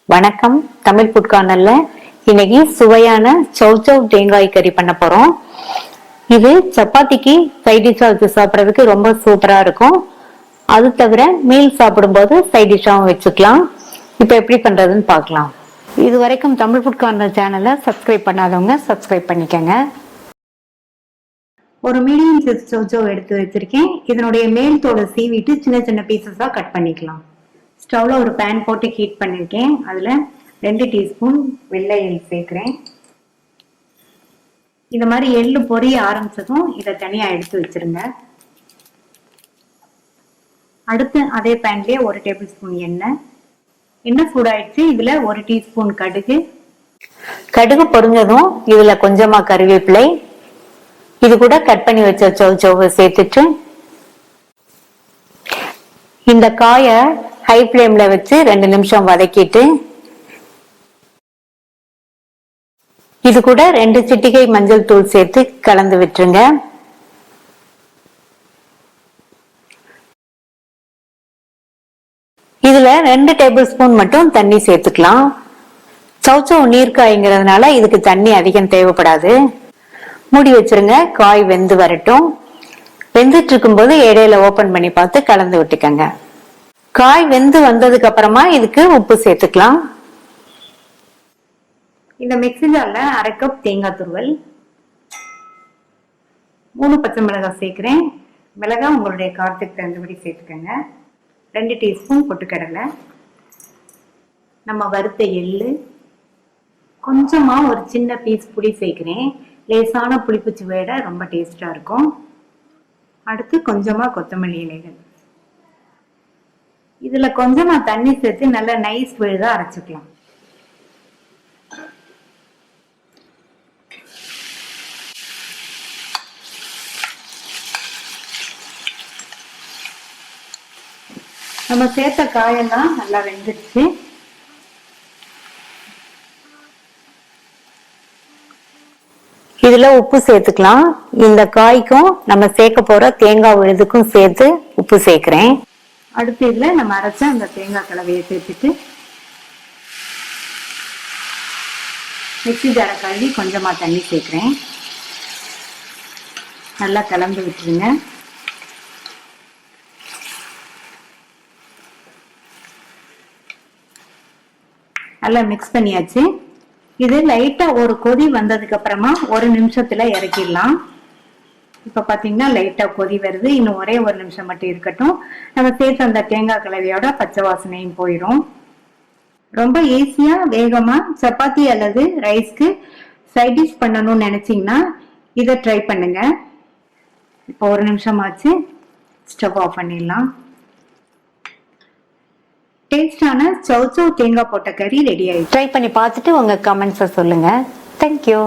வணக்கம். தமிழ் ஃபுட் கார்னர்ல இன்னைக்கு சுவையான சௌசௌ தேங்காய் கறி பண்ண போறோம். இது சப்பாத்திக்கு சைட் டிஷ்ஷா வச்சு சாப்பிட்றதுக்கு ரொம்ப சூப்பரா இருக்கும். அது தவிர மீல் சாப்பிடும்போது சைட் டிஷ்ஷாவும் வச்சுக்கலாம். இப்ப எப்படி பண்றதுன்னு பார்க்கலாம். இது வரைக்கும் தமிழ் ஃபுட் கார்னர் சேனலை சப்ஸ்கிரைப் பண்ணாதவங்க சப்ஸ்கிரைப் பண்ணிக்கங்க. ஒரு மீடியம் சைஸ் சௌசௌ எடுத்து வச்சிருக்கேன். இதனுடைய மேல் தோலை சீவிட்டு சின்ன சின்ன பீசஸா கட் பண்ணிக்கலாம். ஸ்டவ்ல ஒரு பேன் போட்டு ஹீட் பண்ணிருக்கேன். அதுல 2 டீஸ்பூன் வெள்ளை எள் சேர்க்கிறேன். இந்த மாதிரி எள்ளு பொரிய ஆரம்பிச்சதும் இதை தனியா எடுத்து வச்சிருங்க. அடுத்து அதே பேன்லயே 1 டேபிள் ஸ்பூன் எண்ணெய் சூடாயிடுச்சு. இதுல 1 டீஸ்பூன் கடுகு பொரிஞ்சதும் இதுல கொஞ்சமா கருவேப்பிலை, இது கூட கட் பண்ணி வச்ச சௌசௌவை சேர்த்துட்டு இந்த காயை ஹை ஃப்ளேம்ல வச்சு 2 நிமிஷம் வதக்கிட்டு இது கூட 2 சிட்டிகை மஞ்சள் தூள் சேர்த்து கலந்து விட்டுருங்க. இதுல 2 டேபிள் ஸ்பூன் மட்டும் தண்ணி சேர்த்துக்கலாம். சௌசௌ நீர்க்காய்ங்கிறதுனால இதுக்கு தண்ணி அதிகம் தேவைப்படாது. மூடி வச்சிருங்க. காய் வெந்து வரட்டும். வெந்துட்டு இருக்கும்போது இடையில ஓபன் பண்ணி பார்த்து கலந்து விட்டுக்கங்க. காய் வெந்து வந்ததுக்கு அப்புறமா இதுக்கு உப்பு சேர்த்துக்கலாம். இந்த மிக்ஸி ஜார்ல 1/2 கப் தேங்காய் துருவல், 3 பச்சை மிளகாய் சேர்க்கிறேன். மிளகாய் உங்களுடைய காரத்துக்கு தகுந்தபடி சேர்த்துக்கங்க. 2 டீஸ்பூன் பொட்டுக்கடலை, நம்ம வறுத்த எள்ளு, கொஞ்சமா ஒரு சின்ன பீஸ் புளி சேர்க்கிறேன். லேசான புளிப்பு சுவையோட ரொம்ப டேஸ்டா இருக்கும். அடுத்து கொஞ்சமா கொத்தமல்லி இலைகள். இதுல கொஞ்சமா தண்ணி சேர்த்து நல்லா நைஸ் விழுதா அரைச்சுக்கலாம். நம்ம சேர்த்த காயெல்லாம் நல்லா வெந்துருச்சு. இதுல உப்பு சேர்த்துக்கலாம். இந்த காய்க்கும் நம்ம சேர்க்க போற தேங்காய் விழுதுக்கும் சேர்த்து உப்பு சேர்க்கிறேன். அடுத்து இதுல நம்ம அரைச்ச அந்த தேங்காய் கலவையை சேர்த்துட்டு மிக்ஸி ஜாரை கழுவி கொஞ்சமா தண்ணி சேர்க்கிறேன். நல்லா கலந்து விட்டுருங்க. நல்லா மிக்ஸ் பண்ணியாச்சு. இது லைட்டா ஒரு கொதி வந்ததுக்கு அப்புறமா 1 நிமிஷத்துல இறக்கிடலாம். இப்ப பாத்தீங்கன்னா லைட்டா கொதி வருது. இன்னும் ஒரே 1 நிமிஷம் மட்டும் இருக்கட்டும். நம்ம சேர்த்து அந்த தேங்காய் கலவையோட பச்சை வாசனையும் போயிடும். ரொம்ப ஈஸியா வேகமா சப்பாத்தி அல்லது ரைஸ்க்கு சைட் டிஷ் பண்ணணும்னு நினைச்சீங்கன்னா இதை ட்ரை பண்ணுங்க. இப்போ 1 நிமிஷம் ஆச்சு. ஸ்டவ் ஆஃப் பண்ணிடலாம். டேஸ்டான சௌசௌ தேங்காய் போட்ட கறி ரெடி ஆயிடுச்சு. ட்ரை பண்ணி பார்த்துட்டு உங்க கமெண்ட்ஸை சொல்லுங்க. தேங்க்யூ.